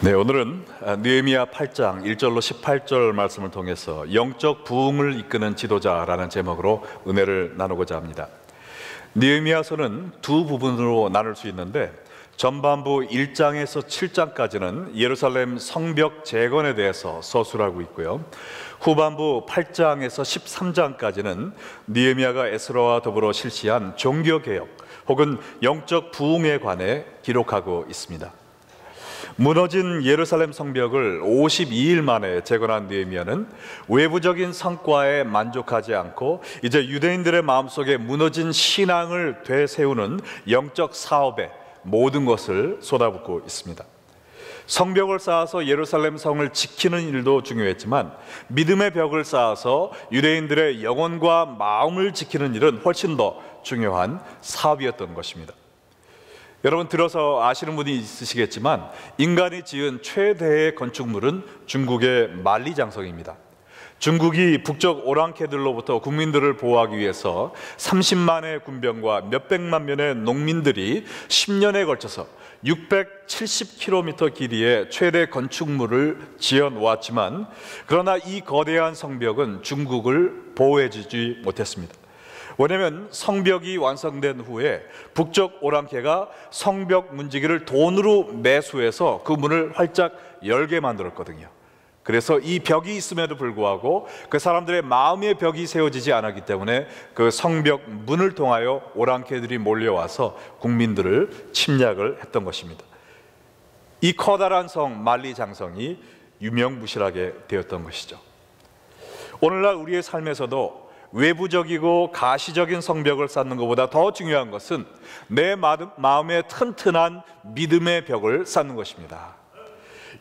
네, 오늘은 느헤미야 8장 1절로 18절 말씀을 통해서 영적 부흥을 이끄는 지도자라는 제목으로 은혜를 나누고자 합니다. 느헤미야서는 두 부분으로 나눌 수 있는데, 전반부 1장에서 7장까지는 예루살렘 성벽 재건에 대해서 서술하고 있고요, 후반부 8장에서 13장까지는 느헤미야가 에스라와 더불어 실시한 종교개혁 혹은 영적 부흥에 관해 기록하고 있습니다. 무너진 예루살렘 성벽을 52일 만에 재건한 느헤미야는 외부적인 성과에 만족하지 않고 이제 유대인들의 마음속에 무너진 신앙을 되세우는 영적 사업에 모든 것을 쏟아붓고 있습니다. 성벽을 쌓아서 예루살렘 성을 지키는 일도 중요했지만, 믿음의 벽을 쌓아서 유대인들의 영혼과 마음을 지키는 일은 훨씬 더 중요한 사업이었던 것입니다. 여러분 들어서 아시는 분이 있으시겠지만, 인간이 지은 최대의 건축물은 중국의 만리장성입니다. 중국이 북쪽 오랑캐들로부터 국민들을 보호하기 위해서 30만의 군병과 몇백만 명의 농민들이 10년에 걸쳐서 670km 길이의 최대 건축물을 지어 놓았지만, 그러나 이 거대한 성벽은 중국을 보호해주지 못했습니다. 왜냐하면 성벽이 완성된 후에 북쪽 오랑캐가 성벽 문지기를 돈으로 매수해서 그 문을 활짝 열게 만들었거든요. 그래서 이 벽이 있음에도 불구하고 그 사람들의 마음의 벽이 세워지지 않았기 때문에 그 성벽 문을 통하여 오랑캐들이 몰려와서 국민들을 침략을 했던 것입니다. 이 커다란 성 만리장성이 유명무실하게 되었던 것이죠. 오늘날 우리의 삶에서도 외부적이고 가시적인 성벽을 쌓는 것보다 더 중요한 것은 내 마음에 튼튼한 믿음의 벽을 쌓는 것입니다.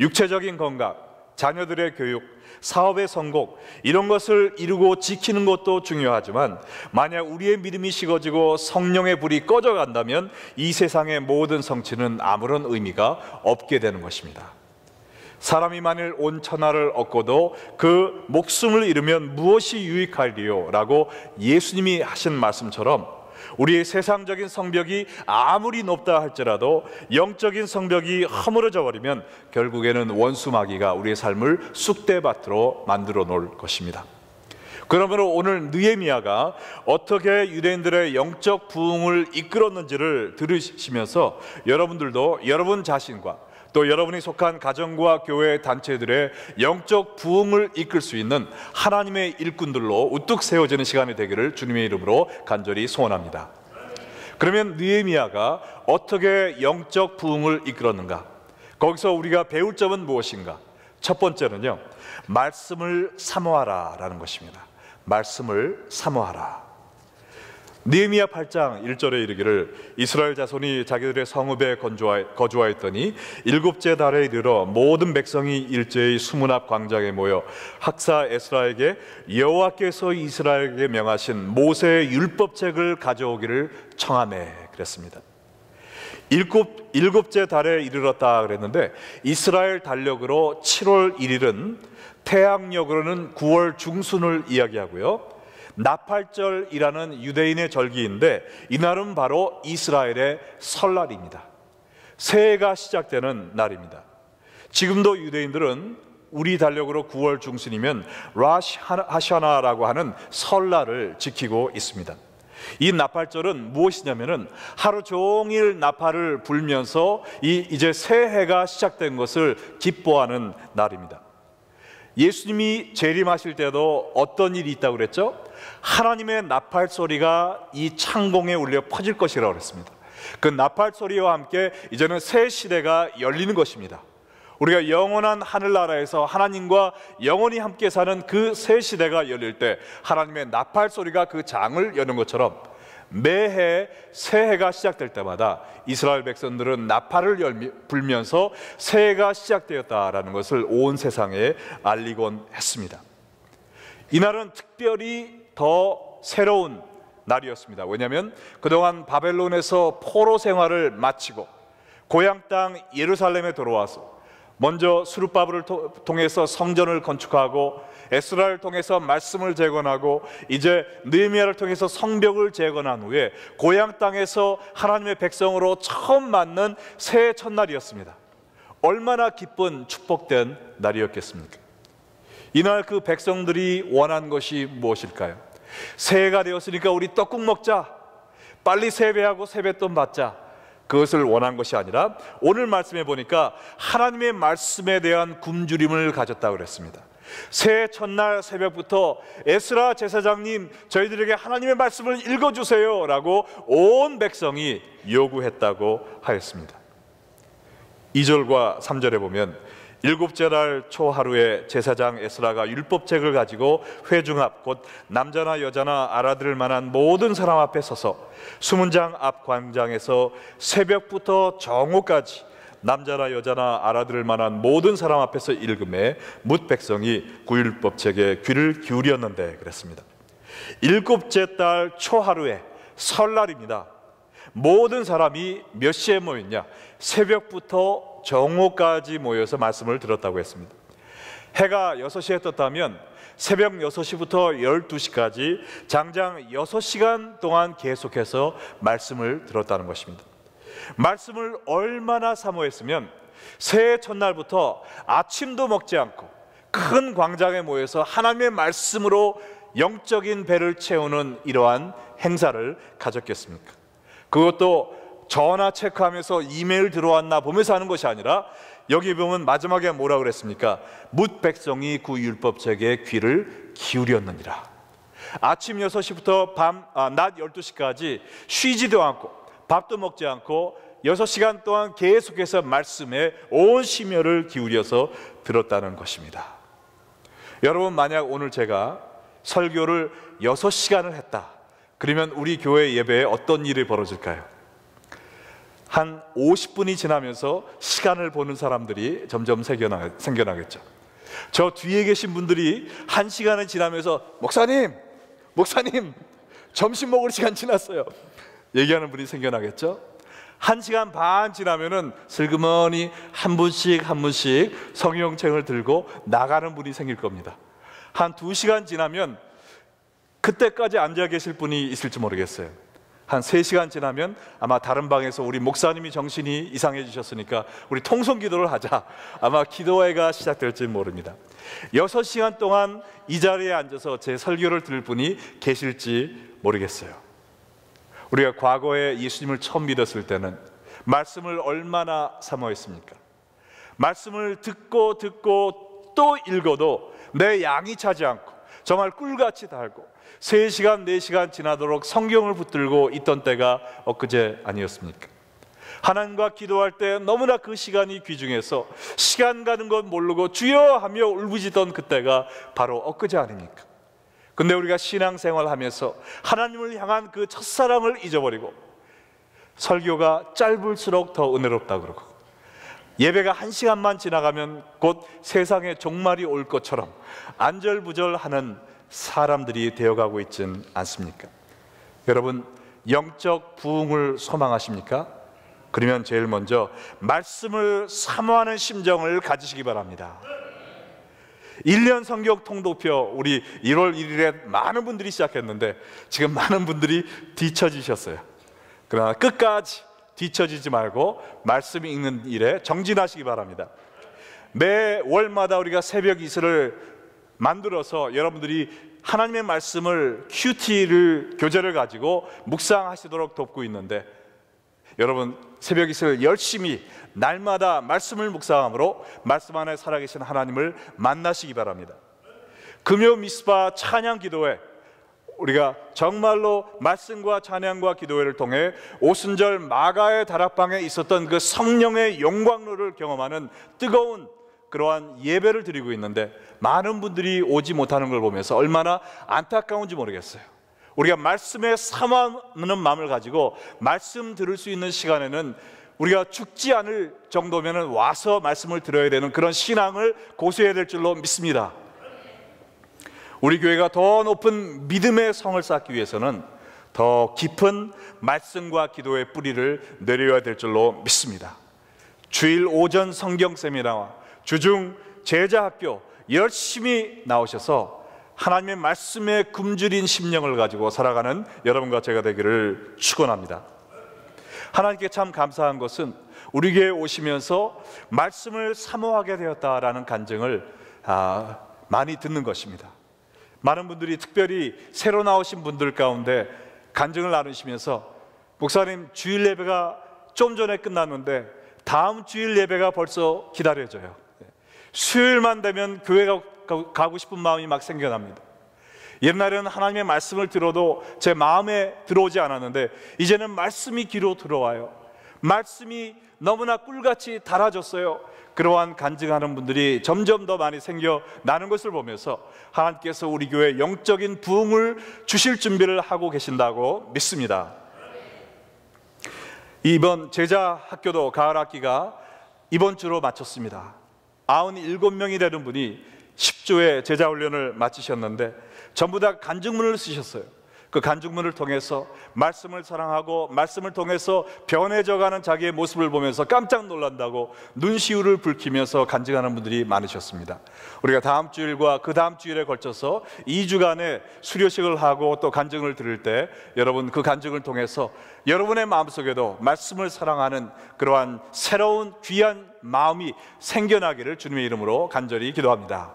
육체적인 건강, 자녀들의 교육, 사업의 성공, 이런 것을 이루고 지키는 것도 중요하지만, 만약 우리의 믿음이 식어지고 성령의 불이 꺼져간다면 이 세상의 모든 성취는 아무런 의미가 없게 되는 것입니다. 사람이 만일 온 천하를 얻고도 그 목숨을 잃으면 무엇이 유익할리요? 라고 예수님이 하신 말씀처럼, 우리의 세상적인 성벽이 아무리 높다 할지라도 영적인 성벽이 허물어져 버리면 결국에는 원수 마귀가 우리의 삶을 쑥대밭으로 만들어 놓을 것입니다. 그러므로 오늘 느헤미야가 어떻게 유대인들의 영적 부흥을 이끌었는지를 들으시면서 여러분들도 여러분 자신과 또 여러분이 속한 가정과 교회 단체들의 영적 부흥을 이끌 수 있는 하나님의 일꾼들로 우뚝 세워지는 시간이 되기를 주님의 이름으로 간절히 소원합니다. 그러면 느헤미야가 어떻게 영적 부흥을 이끌었는가? 거기서 우리가 배울 점은 무엇인가? 첫 번째는요, 말씀을 사모하라 라는 것입니다. 말씀을 사모하라. 느헤미야 8장 1절에 이르기를, 이스라엘 자손이 자기들의 성읍에 거주하였더니 일곱째 달에 이르러 모든 백성이 일제히 수문 앞 광장에 모여 학사 에스라에게 여호와께서 이스라엘에게 명하신 모세의 율법책을 가져오기를 청하매 그랬습니다. 일곱째 달에 이르렀다 그랬는데, 이스라엘 달력으로 7월 1일은 태양력으로는 9월 중순을 이야기하고요, 나팔절이라는 유대인의 절기인데 이날은 바로 이스라엘의 설날입니다. 새해가 시작되는 날입니다. 지금도 유대인들은 우리 달력으로 9월 중순이면 라시 하샤나라고 하는 설날을 지키고 있습니다. 이 나팔절은 무엇이냐면은 하루 종일 나팔을 불면서 이제 새해가 시작된 것을 기뻐하는 날입니다. 예수님이 재림하실 때도 어떤 일이 있다고 그랬죠? 하나님의 나팔 소리가 이 창공에 울려 퍼질 것이라고 그랬습니다. 그 나팔 소리와 함께 이제는 새 시대가 열리는 것입니다. 우리가 영원한 하늘나라에서 하나님과 영원히 함께 사는 그 새 시대가 열릴 때 하나님의 나팔 소리가 그 장을 여는 것처럼, 매해 새해가 시작될 때마다 이스라엘 백성들은 나팔을 불면서 새해가 시작되었다라는 것을 온 세상에 알리곤 했습니다. 이날은 특별히 더 새로운 날이었습니다. 왜냐하면 그동안 바벨론에서 포로 생활을 마치고 고향 땅 예루살렘에 돌아와서 먼저 스룹바벨을 통해서 성전을 건축하고, 에스라를 통해서 말씀을 재건하고, 이제 느헤미야를 통해서 성벽을 재건한 후에 고향 땅에서 하나님의 백성으로 처음 맞는 새해 첫날이었습니다. 얼마나 기쁜 축복된 날이었겠습니까? 이날 그 백성들이 원한 것이 무엇일까요? 새해가 되었으니까 우리 떡국 먹자, 빨리 세배하고 세뱃돈 받자, 그것을 원한 것이 아니라 오늘 말씀에 보니까 하나님의 말씀에 대한 굶주림을 가졌다고 그랬습니다. 새해 첫날 새벽부터 에스라 제사장님, 저희들에게 하나님의 말씀을 읽어주세요 라고 온 백성이 요구했다고 하였습니다. 2절과 3절에 보면 일곱째 날 초하루에 제사장 에스라가 율법책을 가지고 회중 앞, 곧 남자나 여자나 알아들을 만한 모든 사람 앞에 서서 수문장 앞 광장에서 새벽부터 정오까지 남자나 여자나 알아들을 만한 모든 사람 앞에서 읽음에 뭇 백성이 그 율법책에 귀를 기울였는데 그랬습니다. 일곱째 달 초하루에 설날입니다. 모든 사람이 몇 시에 모였냐? 새벽부터 정오까지 모여서 말씀을 들었다고 했습니다. 해가 6시에 떴다면 새벽 6시부터 12시까지 장장 6시간 동안 계속해서 말씀을 들었다는 것입니다. 말씀을 얼마나 사모했으면 새해 첫날부터 아침도 먹지 않고 큰 광장에 모여서 하나님의 말씀으로 영적인 배를 채우는 이러한 행사를 가졌겠습니까? 그것도 전화 체크하면서 이메일 들어왔나 보면서 하는 것이 아니라 여기 보면 마지막에 뭐라 그랬습니까? 뭇 백성이 그 율법책에 귀를 기울였느니라. 아침 6시부터 낮 12시까지 쉬지도 않고 밥도 먹지 않고 6시간 동안 계속해서 말씀에 온 심혈을 기울여서 들었다는 것입니다. 여러분, 만약 오늘 제가 설교를 6시간을 했다, 그러면 우리 교회 예배에 어떤 일이 벌어질까요? 한 50분이 지나면서 시간을 보는 사람들이 점점 생겨나겠죠. 저 뒤에 계신 분들이 1시간이 지나면서 목사님 점심 먹을 시간 지났어요 얘기하는 분이 생겨나겠죠. 1시간 반 지나면은 슬그머니 한 분씩 성경책을 들고 나가는 분이 생길 겁니다. 한 2시간 지나면 그때까지 앉아 계실 분이 있을지 모르겠어요. 한 3시간 지나면 아마 다른 방에서 우리 목사님이 정신이 이상해지셨으니까 우리 통성기도를 하자, 아마 기도회가 시작될지 모릅니다. 6시간 동안 이 자리에 앉아서 제 설교를 들을 분이 계실지 모르겠어요. 우리가 과거에 예수님을 처음 믿었을 때는 말씀을 얼마나 사모했습니까? 말씀을 듣고 또 읽어도 내 양이 차지 않고 정말 꿀같이 달고 3시간 4시간 지나도록 성경을 붙들고 있던 때가 엊그제 아니었습니까? 하나님과 기도할 때 너무나 그 시간이 귀중해서 시간 가는 것 모르고 주여 하며 울부짖던 그때가 바로 엊그제 아닙니까? 근데 우리가 신앙생활 하면서 하나님을 향한 그 첫사랑을 잊어버리고 설교가 짧을수록 더 은혜롭다 그러고 예배가 1시간만 지나가면 곧 세상에 종말이 올 것처럼 안절부절하는 사람들이 되어가고 있진 않습니까? 여러분, 영적 부흥을 소망하십니까? 그러면 제일 먼저 말씀을 사모하는 심정을 가지시기 바랍니다. 1년 성경 통독표 우리 1월 1일에 많은 분들이 시작했는데 지금 많은 분들이 뒤처지셨어요. 그러나 끝까지 뒤처지지 말고 말씀 읽는 일에 정진하시기 바랍니다. 매 월마다 우리가 새벽 이슬을 만들어서 여러분들이 하나님의 말씀을 큐티를 교재를 가지고 묵상하시도록 돕고 있는데, 여러분 새벽 이슬 열심히 날마다 말씀을 묵상함으로 말씀 안에 살아계신 하나님을 만나시기 바랍니다. 금요 미스바 찬양 기도회, 우리가 정말로 말씀과 찬양과 기도회를 통해 오순절 마가의 다락방에 있었던 그 성령의 영광로를 경험하는 뜨거운 그러한 예배를 드리고 있는데 많은 분들이 오지 못하는 걸 보면서 얼마나 안타까운지 모르겠어요. 우리가 말씀에 사모하는 마음을 가지고 말씀 들을 수 있는 시간에는 우리가 죽지 않을 정도면 와서 말씀을 들어야 되는 그런 신앙을 고수해야 될 줄로 믿습니다. 우리 교회가 더 높은 믿음의 성을 쌓기 위해서는 더 깊은 말씀과 기도의 뿌리를 내려야 될 줄로 믿습니다. 주일 오전 성경 세미나와 주중 제자학교 열심히 나오셔서 하나님의 말씀에 굶주린 심령을 가지고 살아가는 여러분과 제가 되기를 축원합니다. 하나님께 참 감사한 것은 우리 교회에 오시면서 말씀을 사모하게 되었다라는 간증을 많이 듣는 것입니다. 많은 분들이, 특별히 새로 나오신 분들 가운데 간증을 나누시면서, 목사님, 주일 예배가 좀 전에 끝났는데 다음 주일 예배가 벌써 기다려져요. 수요일만 되면 교회 가고 싶은 마음이 막 생겨납니다. 옛날에는 하나님의 말씀을 들어도 제 마음에 들어오지 않았는데 이제는 말씀이 귀로 들어와요. 말씀이 너무나 꿀같이 달아졌어요. 그러한 간증하는 분들이 점점 더 많이 생겨나는 것을 보면서 하나님께서 우리 교회에 영적인 부흥을 주실 준비를 하고 계신다고 믿습니다. 이번 제자 학교도 가을 학기가 이번 주로 마쳤습니다. 97명이 되는 분이 10주의 제자 훈련을 마치셨는데 전부 다 간증문을 쓰셨어요. 그 간증문을 통해서 말씀을 사랑하고 말씀을 통해서 변해져가는 자기의 모습을 보면서 깜짝 놀란다고 눈시울을 붉히면서 간증하는 분들이 많으셨습니다. 우리가 다음 주일과 그 다음 주일에 걸쳐서 2주간의 수료식을 하고 또 간증을 들을 때 여러분 그 간증을 통해서 여러분의 마음속에도 말씀을 사랑하는 그러한 새로운 귀한 마음이 생겨나기를 주님의 이름으로 간절히 기도합니다.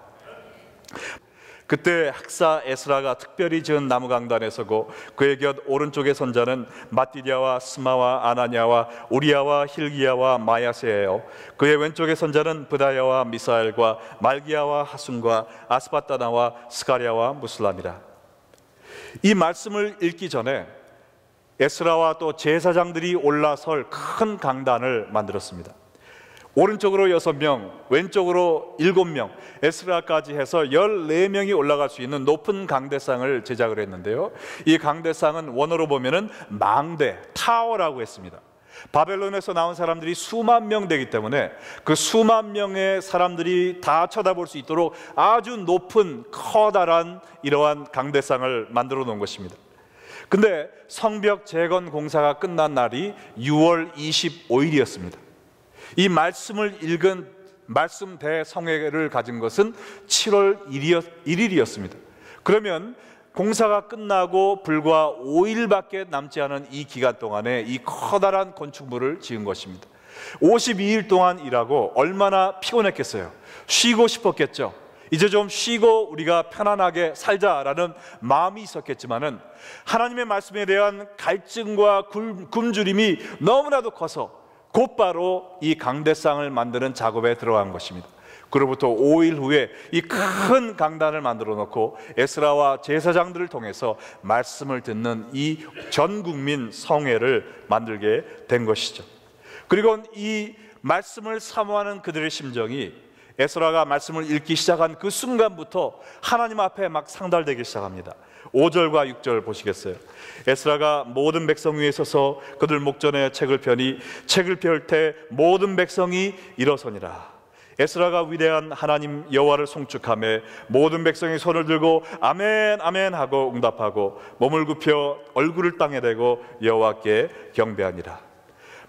그때 학사 에스라가 특별히 지은 나무 강단에 서고 그의 곁 오른쪽의 선자는 마띠디아와 스마와 아나냐와 우리야와 힐기야와 마야세예요. 그의 왼쪽의 선자는 브다야와 미사엘과 말기야와 하순과 아스바다나와 스가랴와 무슬람이라. 이 말씀을 읽기 전에 에스라와 또 제사장들이 올라설 큰 강단을 만들었습니다. 오른쪽으로 6명, 왼쪽으로 7명, 에스라까지 해서 14명이 올라갈 수 있는 높은 강대상을 제작을 했는데요, 이 강대상은 원어로 보면은 망대, 타워라고 했습니다. 바벨론에서 나온 사람들이 수만 명 되기 때문에 그 수만 명의 사람들이 다 쳐다볼 수 있도록 아주 높은 커다란 이러한 강대상을 만들어 놓은 것입니다. 근데 성벽 재건 공사가 끝난 날이 6월 25일이었습니다. 이 말씀을 읽은 말씀 대성회를 가진 것은 7월 1일이었습니다. 그러면 공사가 끝나고 불과 5일밖에 남지 않은 이 기간 동안에 이 커다란 건축물을 지은 것입니다. 52일 동안 일하고 얼마나 피곤했겠어요. 쉬고 싶었겠죠. 이제 좀 쉬고 우리가 편안하게 살자라는 마음이 있었겠지만은 하나님의 말씀에 대한 갈증과 굶주림이 너무나도 커서 곧바로 이 강대상을 만드는 작업에 들어간 것입니다. 그로부터 5일 후에 이 큰 강단을 만들어 놓고 에스라와 제사장들을 통해서 말씀을 듣는 이 전국민 성회를 만들게 된 것이죠. 그리고 이 말씀을 사모하는 그들의 심정이 에스라가 말씀을 읽기 시작한 그 순간부터 하나님 앞에 막 상달되기 시작합니다. 5절과 6절 보시겠어요? 에스라가 모든 백성 위에 서서 그들 목전에 책을 펴니 책을 펼 때 모든 백성이 일어서니라. 에스라가 위대한 하나님 여호와를 송축하며 모든 백성이 손을 들고 아멘 아멘 하고 응답하고 몸을 굽혀 얼굴을 땅에 대고 여호와께 경배하니라.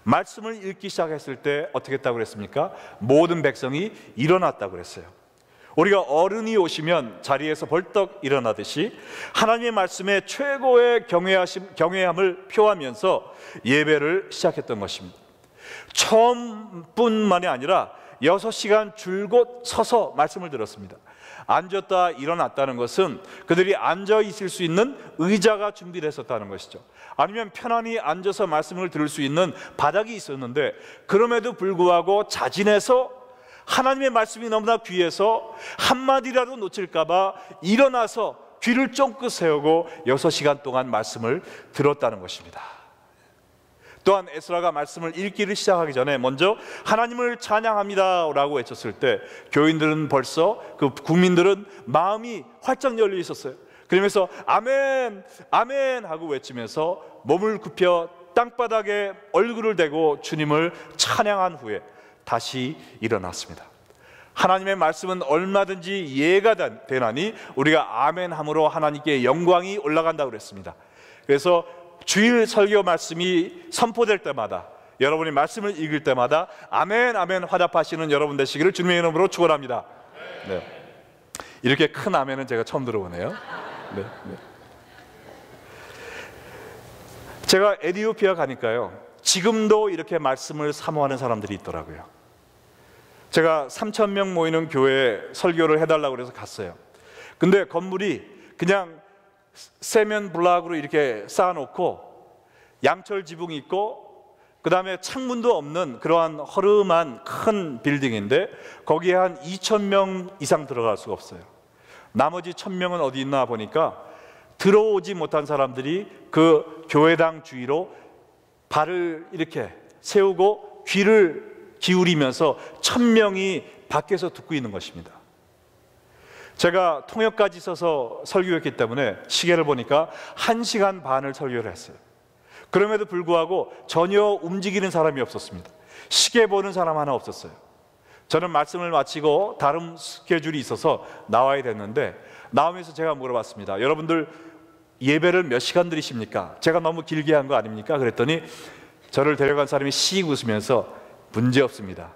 말씀을 읽기 시작했을 때 어떻게 했다고 그랬습니까? 모든 백성이 일어났다고 그랬어요. 우리가 어른이 오시면 자리에서 벌떡 일어나듯이 하나님의 말씀에 최고의 경외함을 표하면서 예배를 시작했던 것입니다. 처음뿐만이 아니라 6시간 줄곧 서서 말씀을 들었습니다. 앉았다 일어났다는 것은 그들이 앉아 있을 수 있는 의자가 준비됐었다는 것이죠. 아니면 편안히 앉아서 말씀을 들을 수 있는 바닥이 있었는데 그럼에도 불구하고 자진해서 하나님의 말씀이 너무나 귀해서 한마디라도 놓칠까봐 일어나서 귀를 쫑긋 세우고 6시간 동안 말씀을 들었다는 것입니다. 또한 에스라가 말씀을 읽기를 시작하기 전에 먼저 하나님을 찬양합니다 라고 외쳤을 때 교인들은 벌써, 그 국민들은 마음이 활짝 열려 있었어요. 그러면서 아멘 아멘 하고 외치면서 몸을 굽혀 땅바닥에 얼굴을 대고 주님을 찬양한 후에 다시 일어났습니다. 하나님의 말씀은 얼마든지 이해가 되나니 우리가 아멘함으로 하나님께 영광이 올라간다고 그랬습니다. 그래서 주일 설교 말씀이 선포될 때마다, 여러분이 말씀을 읽을 때마다 아멘 아멘 화답하시는 여러분 되시기를 주님의 이름으로 축원합니다. 네. 이렇게 큰 아멘은 제가 처음 들어보네요. 네. 제가 에티오피아 가니까요, 지금도 이렇게 말씀을 사모하는 사람들이 있더라고요. 제가 3,000명 모이는 교회에 설교를 해달라고 그래서 갔어요. 근데 건물이 그냥 세면 블락으로 이렇게 쌓아놓고 양철 지붕이 있고 그 다음에 창문도 없는 그러한 허름한 큰 빌딩인데 거기에 한 2,000명 이상 들어갈 수가 없어요. 나머지 1,000명은 어디 있나 보니까 들어오지 못한 사람들이 그 교회당 주위로 발을 이렇게 세우고 귀를 기울이면서 1,000명이 밖에서 듣고 있는 것입니다. 제가 통역까지 써서 설교했기 때문에 시계를 보니까 1시간 반을 설교를 했어요. 그럼에도 불구하고 전혀 움직이는 사람이 없었습니다. 시계 보는 사람 하나 없었어요. 저는 말씀을 마치고 다른 스케줄이 있어서 나와야 됐는데 나오면서 제가 물어봤습니다. 여러분들 예배를 몇 시간 드리십니까? 제가 너무 길게 한 거 아닙니까? 그랬더니 저를 데려간 사람이 씩 웃으면서 문제 없습니다.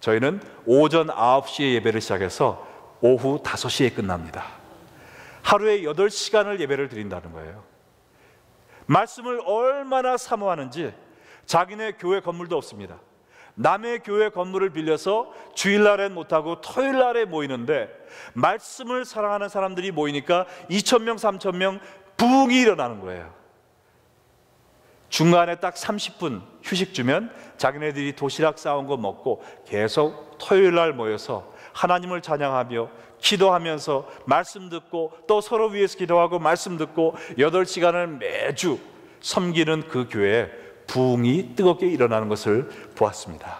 저희는 오전 9시에 예배를 시작해서 오후 5시에 끝납니다. 하루에 8시간을 예배를 드린다는 거예요. 말씀을 얼마나 사모하는지 자기네 교회 건물도 없습니다. 남의 교회 건물을 빌려서 주일날엔 못하고 토요일날에 모이는데 말씀을 사랑하는 사람들이 모이니까 2,000명, 3,000명 부흥이 일어나는 거예요. 중간에 딱 30분 휴식 주면 자기네들이 도시락 싸온 거 먹고 계속 토요일날 모여서 하나님을 찬양하며 기도하면서 말씀 듣고 또 서로 위해서 기도하고 말씀 듣고 8시간을 매주 섬기는 그 교회에 부흥이 뜨겁게 일어나는 것을 보았습니다.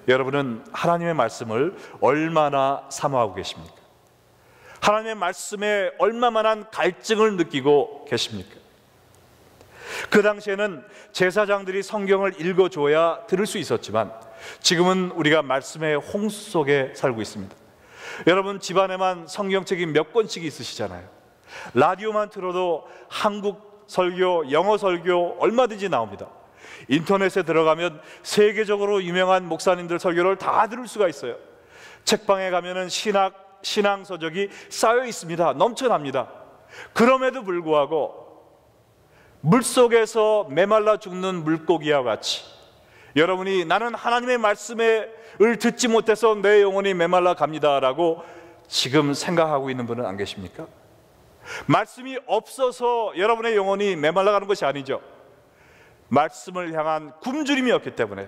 여러분은 하나님의 말씀을 얼마나 사모하고 계십니까? 하나님의 말씀에 얼마만한 갈증을 느끼고 계십니까? 그 당시에는 제사장들이 성경을 읽어줘야 들을 수 있었지만 지금은 우리가 말씀의 홍수 속에 살고 있습니다. 여러분 집안에만 성경책이 몇 권씩 있으시잖아요. 라디오만 틀어도 한국 설교, 영어 설교 얼마든지 나옵니다. 인터넷에 들어가면 세계적으로 유명한 목사님들 설교를 다 들을 수가 있어요. 책방에 가면은 신앙 서적이 쌓여 있습니다. 넘쳐납니다. 그럼에도 불구하고 물속에서 메말라 죽는 물고기와 같이 여러분이 나는 하나님의 말씀을 듣지 못해서 내 영혼이 메말라 갑니다 라고 지금 생각하고 있는 분은 안 계십니까? 말씀이 없어서 여러분의 영혼이 메말라 가는 것이 아니죠. 말씀을 향한 굶주림이 없기 때문에,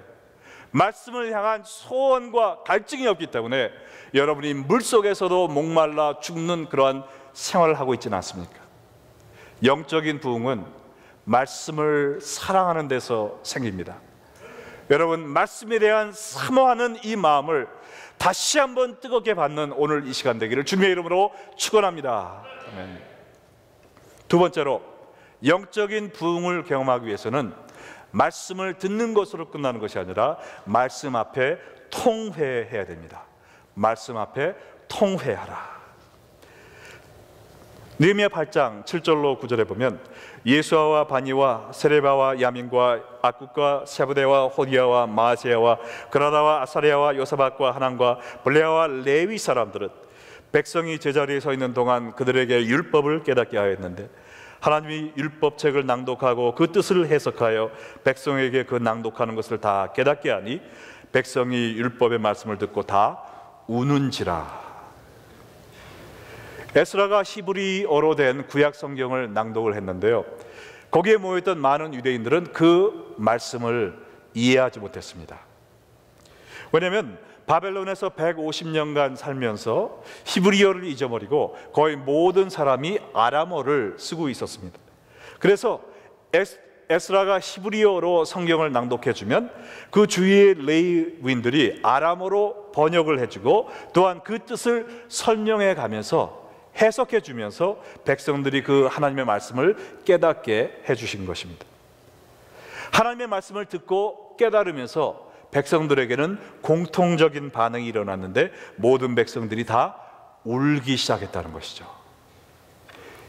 말씀을 향한 소원과 갈증이 없기 때문에 여러분이 물속에서도 목말라 죽는 그러한 생활을 하고 있지는 않습니까? 영적인 부흥은 말씀을 사랑하는 데서 생깁니다. 여러분 말씀에 대한 사모하는 이 마음을 다시 한번 뜨겁게 받는 오늘 이 시간 되기를 주님의 이름으로 축원합니다. 아멘. 두 번째로 영적인 부흥을 경험하기 위해서는 말씀을 듣는 것으로 끝나는 것이 아니라 말씀 앞에 통회해야 됩니다. 말씀 앞에 통회하라. 느헤미야 8장 7절로 9절에 보면 예수아와 바니와 세레바와 야민과 악국과 세부대와 호디아와 마아세야와 그라다와 아사리아와 요사박과 하난과 블레아와 레위 사람들은 백성이 제자리에 서 있는 동안 그들에게 율법을 깨닫게 하였는데 하나님이 율법책을 낭독하고 그 뜻을 해석하여 백성에게 그 낭독하는 것을 다 깨닫게 하니 백성이 율법의 말씀을 듣고 다 우는지라. 에스라가 히브리어로 된 구약 성경을 낭독을 했는데요, 거기에 모였던 많은 유대인들은 그 말씀을 이해하지 못했습니다. 왜냐하면 바벨론에서 150년간 살면서 히브리어를 잊어버리고 거의 모든 사람이 아람어를 쓰고 있었습니다. 그래서 에스라가 히브리어로 성경을 낭독해주면 그 주위의 레위인들이 아람어로 번역을 해주고 또한 그 뜻을 설명해 가면서 해석해 주면서 백성들이 그 하나님의 말씀을 깨닫게 해주신 것입니다. 하나님의 말씀을 듣고 깨달으면서 백성들에게는 공통적인 반응이 일어났는데 모든 백성들이 다 울기 시작했다는 것이죠.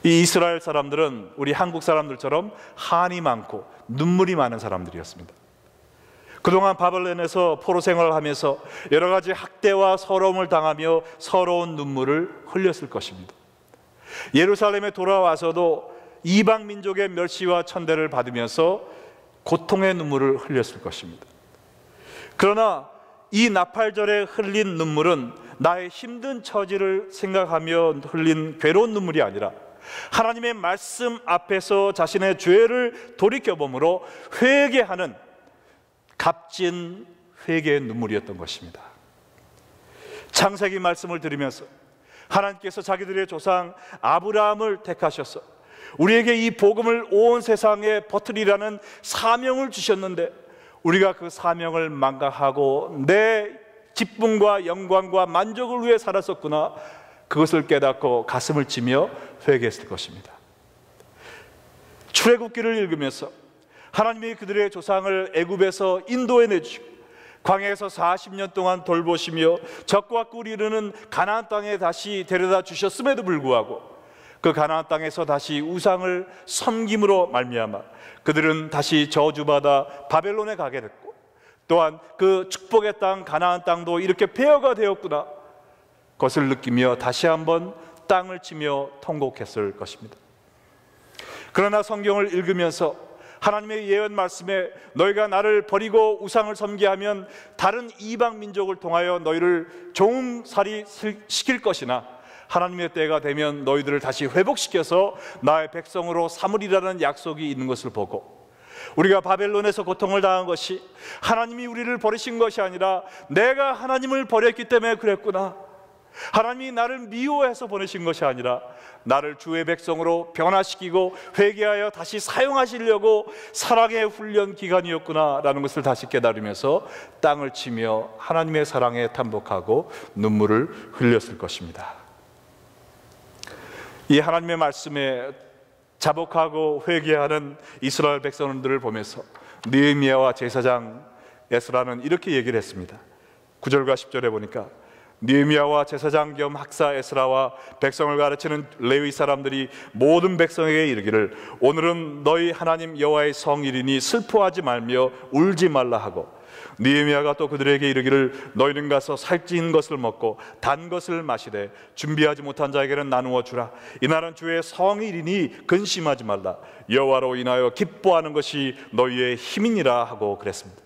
이 이스라엘 사람들은 우리 한국 사람들처럼 한이 많고 눈물이 많은 사람들이었습니다. 그동안 바벨론에서 포로 생활을 하면서 여러 가지 학대와 서러움을 당하며 서러운 눈물을 흘렸을 것입니다. 예루살렘에 돌아와서도 이방 민족의 멸시와 천대를 받으면서 고통의 눈물을 흘렸을 것입니다. 그러나 이 나팔절에 흘린 눈물은 나의 힘든 처지를 생각하며 흘린 괴로운 눈물이 아니라 하나님의 말씀 앞에서 자신의 죄를 돌이켜봄으로 회개하는 값진 회개의 눈물이었던 것입니다. 창세기 말씀을 들으면서 하나님께서 자기들의 조상 아브라함을 택하셔서 우리에게 이 복음을 온 세상에 퍼뜨리라는 사명을 주셨는데 우리가 그 사명을 망각하고 내 기쁨과 영광과 만족을 위해 살았었구나, 그것을 깨닫고 가슴을 치며 회개했을 것입니다. 출애굽기를 읽으면서 하나님이 그들의 조상을 애굽에서 인도해 내주시고 광야에서 40년 동안 돌보시며 적과 꿀 이르는 가나안 땅에 다시 데려다 주셨음에도 불구하고 그 가나안 땅에서 다시 우상을 섬김으로 말미암아 그들은 다시 저주받아 바벨론에 가게 됐고, 또한 그 축복의 땅 가나안 땅도 이렇게 폐허가 되었구나, 그것을 느끼며 다시 한번 땅을 치며 통곡했을 것입니다. 그러나 성경을 읽으면서 하나님의 예언 말씀에 너희가 나를 버리고 우상을 섬게 하면 다른 이방 민족을 통하여 너희를 종살이 시킬 것이나 하나님의 때가 되면 너희들을 다시 회복시켜서 나의 백성으로 삼으리라는 약속이 있는 것을 보고, 우리가 바벨론에서 고통을 당한 것이 하나님이 우리를 버리신 것이 아니라 내가 하나님을 버렸기 때문에 그랬구나, 하나님이 나를 미워해서 보내신 것이 아니라 나를 주의 백성으로 변화시키고 회개하여 다시 사용하시려고 사랑의 훈련 기간이었구나 라는 것을 다시 깨달으면서 땅을 치며 하나님의 사랑에 탄복하고 눈물을 흘렸을 것입니다. 이 하나님의 말씀에 자복하고 회개하는 이스라엘 백성들을 보면서 느헤미야와 제사장 에스라는 이렇게 얘기를 했습니다. 9절과 10절에 보니까 느헤미야와 제사장 겸 학사 에스라와 백성을 가르치는 레위 사람들이 모든 백성에게 이르기를 오늘은 너희 하나님 여호와의 성일이니 슬퍼하지 말며 울지 말라 하고, 느헤미야가 또 그들에게 이르기를 너희는 가서 살찐 것을 먹고 단 것을 마시되 준비하지 못한 자에게는 나누어 주라. 이날은 주의 성일이니 근심하지 말라. 여호와로 인하여 기뻐하는 것이 너희의 힘이니라 하고 그랬습니다.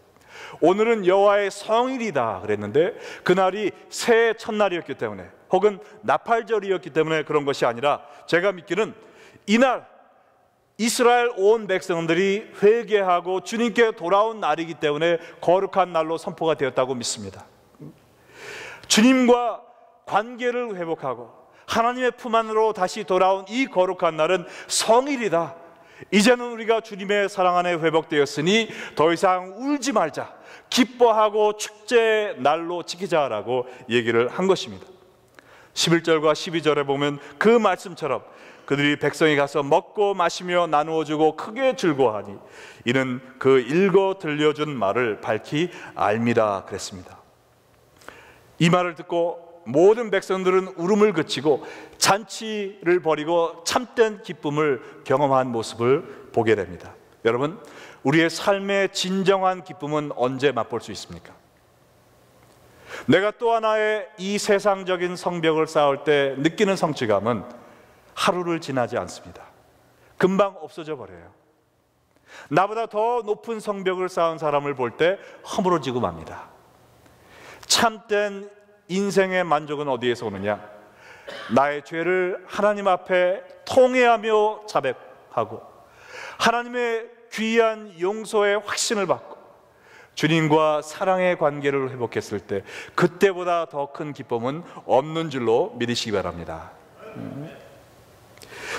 오늘은 여호와의 성일이다 그랬는데 그날이 새해 첫날이었기 때문에 혹은 나팔절이었기 때문에 그런 것이 아니라 제가 믿기는 이날 이스라엘 온 백성들이 회개하고 주님께 돌아온 날이기 때문에 거룩한 날로 선포가 되었다고 믿습니다. 주님과 관계를 회복하고 하나님의 품 안으로 다시 돌아온 이 거룩한 날은 성일이다. 이제는 우리가 주님의 사랑 안에 회복되었으니 더 이상 울지 말자, 기뻐하고 축제 날로 지키자라고 얘기를 한 것입니다. 11절과 12절에 보면 그 말씀처럼 그들이 백성이 가서 먹고 마시며 나누어주고 크게 즐거워하니 이는 그 읽어 들려준 말을 밝히 알미라 그랬습니다. 이 말을 듣고 모든 백성들은 울음을 그치고 잔치를 벌이고 참된 기쁨을 경험한 모습을 보게 됩니다. 여러분, 우리의 삶의 진정한 기쁨은 언제 맛볼 수 있습니까? 내가 또 하나의 이 세상적인 성벽을 쌓을 때 느끼는 성취감은 하루를 지나지 않습니다. 금방 없어져 버려요. 나보다 더 높은 성벽을 쌓은 사람을 볼 때 허물어지고 맙니다. 참된 인생의 만족은 어디에서 오느냐? 나의 죄를 하나님 앞에 통회하며 자백하고 하나님의 귀한 용서의 확신을 받고 주님과 사랑의 관계를 회복했을 때 그때보다 더 큰 기쁨은 없는 줄로 믿으시기 바랍니다.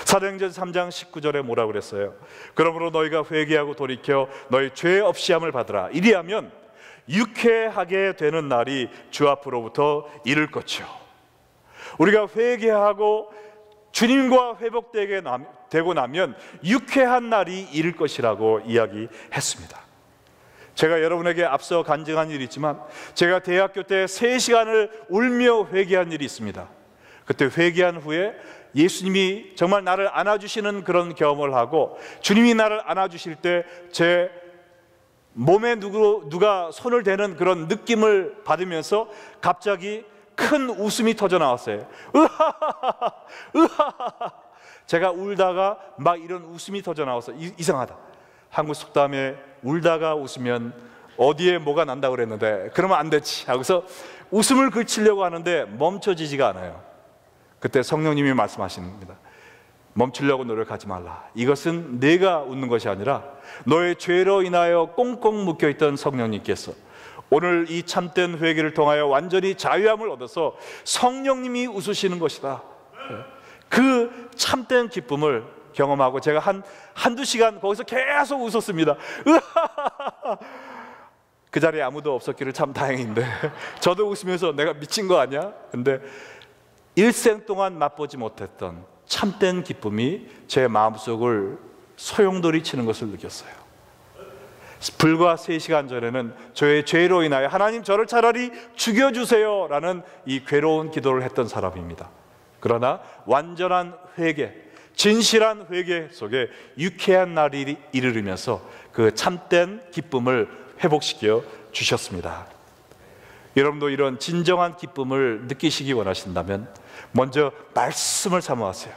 사도행전 3장 19절에 뭐라고 그랬어요? 그러므로 너희가 회개하고 돌이켜 너희 죄 없이함을 받으라. 이리하면 유쾌하게 되는 날이 주 앞으로부터 이를 것이요. 우리가 회개하고 주님과 회복되고 나면 유쾌한 날이 이를 것이라고 이야기했습니다. 제가 여러분에게 앞서 간증한 일이 있지만 제가 대학교 때 3시간을 울며 회개한 일이 있습니다. 그때 회개한 후에 예수님이 정말 나를 안아주시는 그런 경험을 하고 주님이 나를 안아주실 때 제 몸에 누가 손을 대는 그런 느낌을 받으면서 갑자기 큰 웃음이 터져 나왔어요. 으하하하, 으하하하. 제가 울다가 막 이런 웃음이 터져 나와서 이상하다. 한국 속담에 울다가 웃으면 어디에 뭐가 난다고 그랬는데 그러면 안 되지 하고서 웃음을 그치려고 하는데 멈춰지지가 않아요. 그때 성령님이 말씀하시는 겁니다. 멈추려고 노력하지 말라. 이것은 내가 웃는 것이 아니라 너의 죄로 인하여 꽁꽁 묶여있던 성령님께서 오늘 이 참된 회개를 통하여 완전히 자유함을 얻어서 성령님이 웃으시는 것이다. 그 참된 기쁨을 경험하고 제가 한두 시간 거기서 계속 웃었습니다. 그 자리에 아무도 없었기를 참 다행인데 저도 웃으면서 내가 미친 거 아니야? 근데 일생 동안 맛보지 못했던 참된 기쁨이 제 마음속을 소용돌이 치는 것을 느꼈어요. 불과 3시간 전에는 저의 죄로 인하여 하나님 저를 차라리 죽여주세요 라는 이 괴로운 기도를 했던 사람입니다. 그러나 완전한 회개, 진실한 회개 속에 유쾌한 날이 이르르면서 그 참된 기쁨을 회복시켜 주셨습니다. 여러분도 이런 진정한 기쁨을 느끼시기 원하신다면 먼저 말씀을 사모하세요.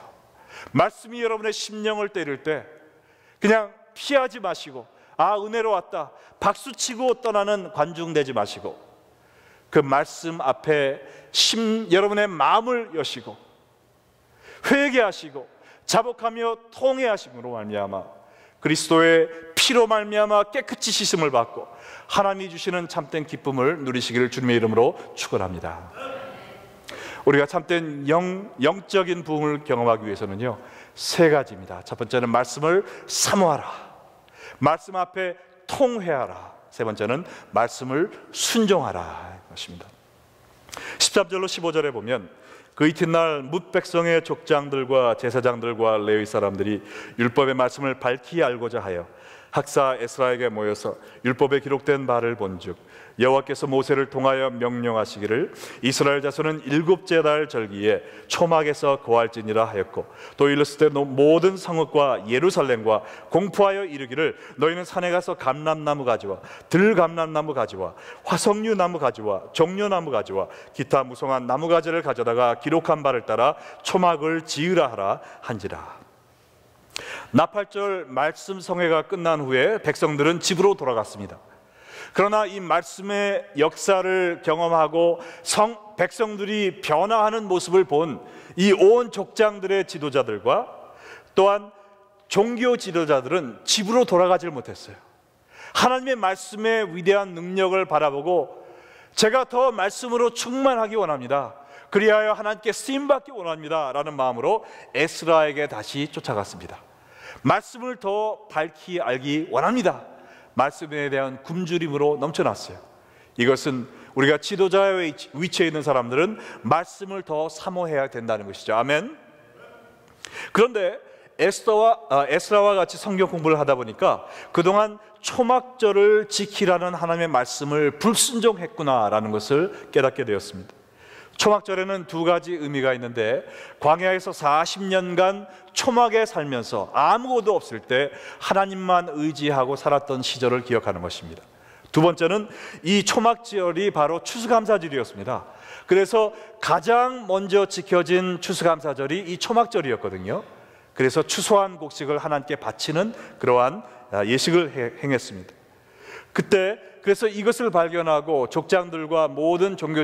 말씀이 여러분의 심령을 때릴 때 그냥 피하지 마시고 은혜로 왔다 박수치고 떠나는 관중 되지 마시고 그 말씀 앞에 여러분의 마음을 여시고 회개하시고 자복하며 통회하심으로 말미암아 그리스도의 피로 말미암아 깨끗이 씻음을 받고 하나님이 주시는 참된 기쁨을 누리시기를 주님의 이름으로 축원합니다. 우리가 참된 영적인 부흥을 경험하기 위해서는요 3가지입니다. 첫 번째는 말씀을 사모하라, 말씀 앞에 통회하라, 세 번째는 말씀을 순종하라 것입니다. 13절로 15절에 보면 그 이튿날 뭇 백성의 족장들과 제사장들과 레위 사람들이 율법의 말씀을 밝히 알고자 하여 학사 에스라에게 모여서 율법에 기록된 바를 본즉 여호와께서 모세를 통하여 명령하시기를 이스라엘 자손은 7째 달 절기에 초막에서 거할지니라 하였고 또 이르실 때 모든 성읍과 예루살렘과 공포하여 이르기를 너희는 산에 가서 감람나무 가지와 들감람나무 가지와 화석류 나무 가지와 종려나무 가지와 기타 무성한 나무 가지를 가져다가 기록한 바를 따라 초막을 지으라 하라 한지라. 나팔절 말씀 성회가 끝난 후에 백성들은 집으로 돌아갔습니다. 그러나 이 말씀의 역사를 경험하고 백성들이 변화하는 모습을 본 이 온 족장들의 지도자들과 또한 종교 지도자들은 집으로 돌아가질 못했어요. 하나님의 말씀의 위대한 능력을 바라보고 제가 더 말씀으로 충만하기 원합니다, 그리하여 하나님께 쓰임받기 원합니다 라는 마음으로 에스라에게 다시 쫓아갔습니다. 말씀을 더 밝히 알기 원합니다. 말씀에 대한 굶주림으로 넘쳐났어요. 이것은 우리가 지도자의 위치에 있는 사람들은 말씀을 더 사모해야 된다는 것이죠. 아멘. 그런데 에스라와 같이 성경 공부를 하다 보니까 그동안 초막절을 지키라는 하나님의 말씀을 불순종했구나라는 것을 깨닫게 되었습니다. 초막절에는 2가지 의미가 있는데 광야에서 40년간 초막에 살면서 아무것도 없을 때 하나님만 의지하고 살았던 시절을 기억하는 것입니다. 2번째는 이 초막절이 바로 추수감사절이었습니다. 그래서 가장 먼저 지켜진 추수감사절이 이 초막절이었거든요. 그래서 추수한 곡식을 하나님께 바치는 그러한 예식을 행했습니다. 그래서 이것을 발견하고 족장들과 모든 종교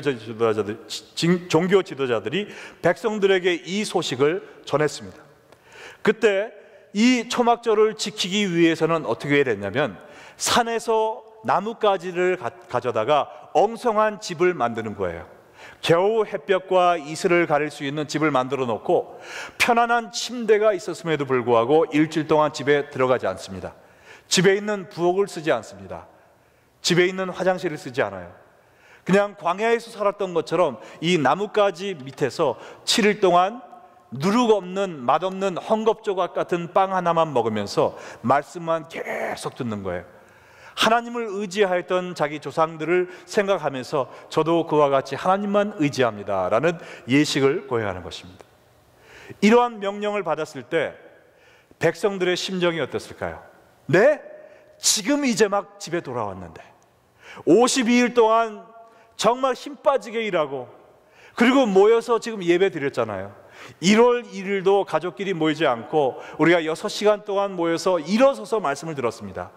지도자들이 백성들에게 이 소식을 전했습니다. 그때 이 초막절을 지키기 위해서는 어떻게 해야 됐냐면 산에서 나뭇가지를 가져다가 엉성한 집을 만드는 거예요. 겨우 햇볕과 이슬을 가릴 수 있는 집을 만들어 놓고 편안한 침대가 있었음에도 불구하고 일주일 동안 집에 들어가지 않습니다. 집에 있는 부엌을 쓰지 않습니다. 집에 있는 화장실을 쓰지 않아요. 그냥 광야에서 살았던 것처럼 이 나뭇가지 밑에서 7일 동안 누룩 없는 맛없는 헝겊조각 같은 빵 하나만 먹으면서 말씀만 계속 듣는 거예요. 하나님을 의지하였던 자기 조상들을 생각하면서 저도 그와 같이 하나님만 의지합니다 라는 예식을 고행하는 것입니다. 이러한 명령을 받았을 때 백성들의 심정이 어땠을까요? 네? 지금 이제 막 집에 돌아왔는데 52일 동안 정말 힘 빠지게 일하고 그리고 모여서 지금 예배 드렸잖아요. 1월 1일도 가족끼리 모이지 않고 우리가 6시간 동안 모여서 일어서서 말씀을 들었습니다.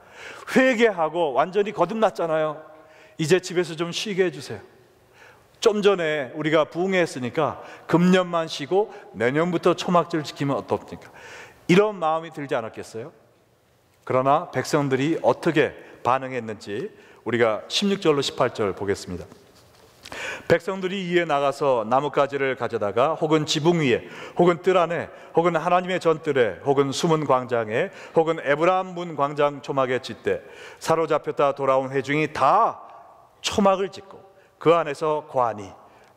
회개하고 완전히 거듭났잖아요. 이제 집에서 좀 쉬게 해주세요. 좀 전에 우리가 부흥했으니까 금년만 쉬고 내년부터 초막절 지키면 어떻습니까? 이런 마음이 들지 않았겠어요? 그러나 백성들이 어떻게 반응했는지 우리가 16절로 18절 보겠습니다. 백성들이 이에 나가서 나뭇가지를 가져다가 혹은 지붕 위에 혹은 뜰 안에 혹은 하나님의 전뜰에 혹은 숨은 광장에 혹은 에브라임 문 광장 초막에 짓되 사로잡혔다 돌아온 회중이 다 초막을 짓고 그 안에서 관이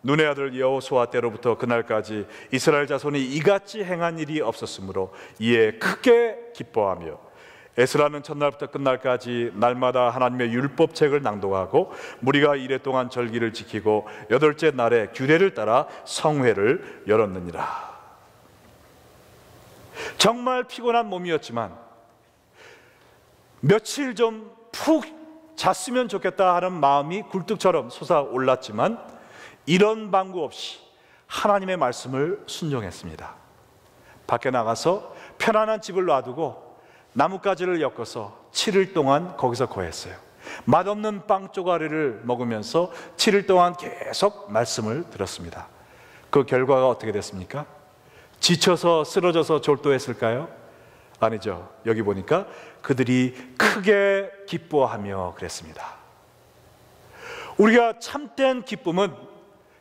눈의 아들 여호수아 때로부터 그날까지 이스라엘 자손이 이같이 행한 일이 없었으므로 이에 크게 기뻐하며 에스라는 첫날부터 끝날까지 날마다 하나님의 율법책을 낭독하고 무리가 이레 동안 절기를 지키고 8째 날에 규례를 따라 성회를 열었느니라. 정말 피곤한 몸이었지만 며칠 좀 푹 잤으면 좋겠다 하는 마음이 굴뚝처럼 솟아올랐지만 이런 방구 없이 하나님의 말씀을 순종했습니다. 밖에 나가서 편안한 집을 놔두고 나뭇가지를 엮어서 7일 동안 거기서 거했어요. 맛없는 빵 쪼가리를 먹으면서 7일 동안 계속 말씀을 들었습니다. 그 결과가 어떻게 됐습니까? 지쳐서 쓰러져서 졸도했을까요? 아니죠. 여기 보니까 그들이 크게 기뻐하며 그랬습니다. 우리가 참된 기쁨은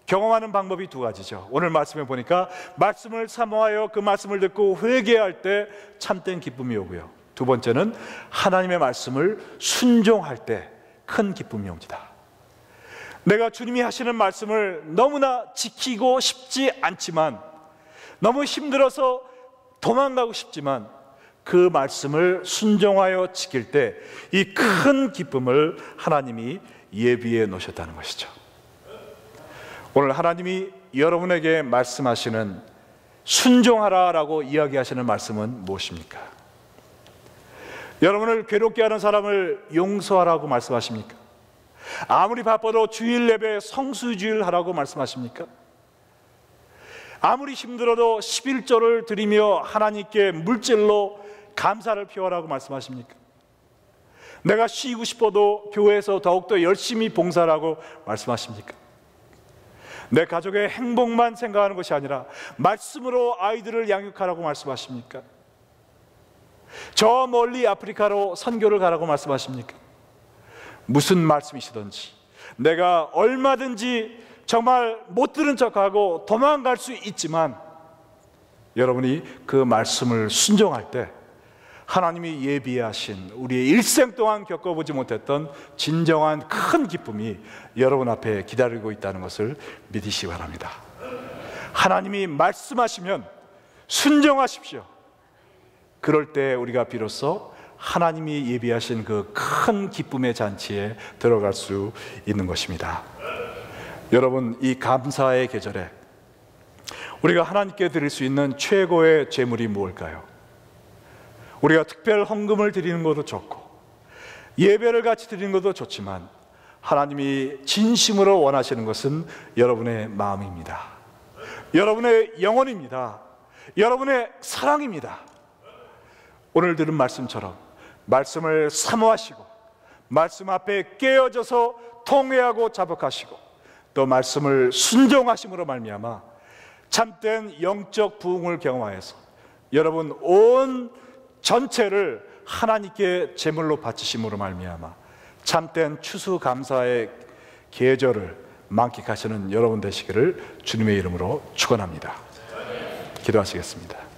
경험하는 방법이 2가지죠. 오늘 말씀에 보니까 말씀을 사모하여 그 말씀을 듣고 회개할 때 참된 기쁨이 오고요. 2번째는 하나님의 말씀을 순종할 때 큰 기쁨이 옵니다. 내가 주님이 하시는 말씀을 너무나 지키고 싶지 않지만 너무 힘들어서 도망가고 싶지만 그 말씀을 순종하여 지킬 때 이 큰 기쁨을 하나님이 예비해 놓으셨다는 것이죠. 오늘 하나님이 여러분에게 말씀하시는 순종하라라고 이야기하시는 말씀은 무엇입니까? 여러분을 괴롭게 하는 사람을 용서하라고 말씀하십니까? 아무리 바빠도 주일 예배 성수주일 하라고 말씀하십니까? 아무리 힘들어도 11조를 드리며 하나님께 물질로 감사를 표하라고 말씀하십니까? 내가 쉬고 싶어도 교회에서 더욱더 열심히 봉사하라고 말씀하십니까? 내 가족의 행복만 생각하는 것이 아니라 말씀으로 아이들을 양육하라고 말씀하십니까? 저 멀리 아프리카로 선교를 가라고 말씀하십니까? 무슨 말씀이시든지 내가 얼마든지 정말 못 들은 척하고 도망갈 수 있지만 여러분이 그 말씀을 순종할 때 하나님이 예비하신 우리의 일생 동안 겪어보지 못했던 진정한 큰 기쁨이 여러분 앞에 기다리고 있다는 것을 믿으시기 바랍니다. 하나님이 말씀하시면 순종하십시오. 그럴 때 우리가 비로소 하나님이 예비하신 그 큰 기쁨의 잔치에 들어갈 수 있는 것입니다. 여러분, 이 감사의 계절에 우리가 하나님께 드릴 수 있는 최고의 제물이 무엇일까요? 우리가 특별 헌금을 드리는 것도 좋고 예배를 같이 드리는 것도 좋지만 하나님이 진심으로 원하시는 것은 여러분의 마음입니다. 여러분의 영혼입니다. 여러분의 사랑입니다. 오늘 들은 말씀처럼 말씀을 사모하시고 말씀 앞에 깨어져서 통회하고 자복하시고 또 말씀을 순종하심으로 말미암아 참된 영적 부흥을 경험하여서 여러분 온 전체를 하나님께 제물로 바치심으로 말미암아 참된 추수감사의 계절을 만끽하시는 여러분 되시기를 주님의 이름으로 축원합니다. 기도하시겠습니다.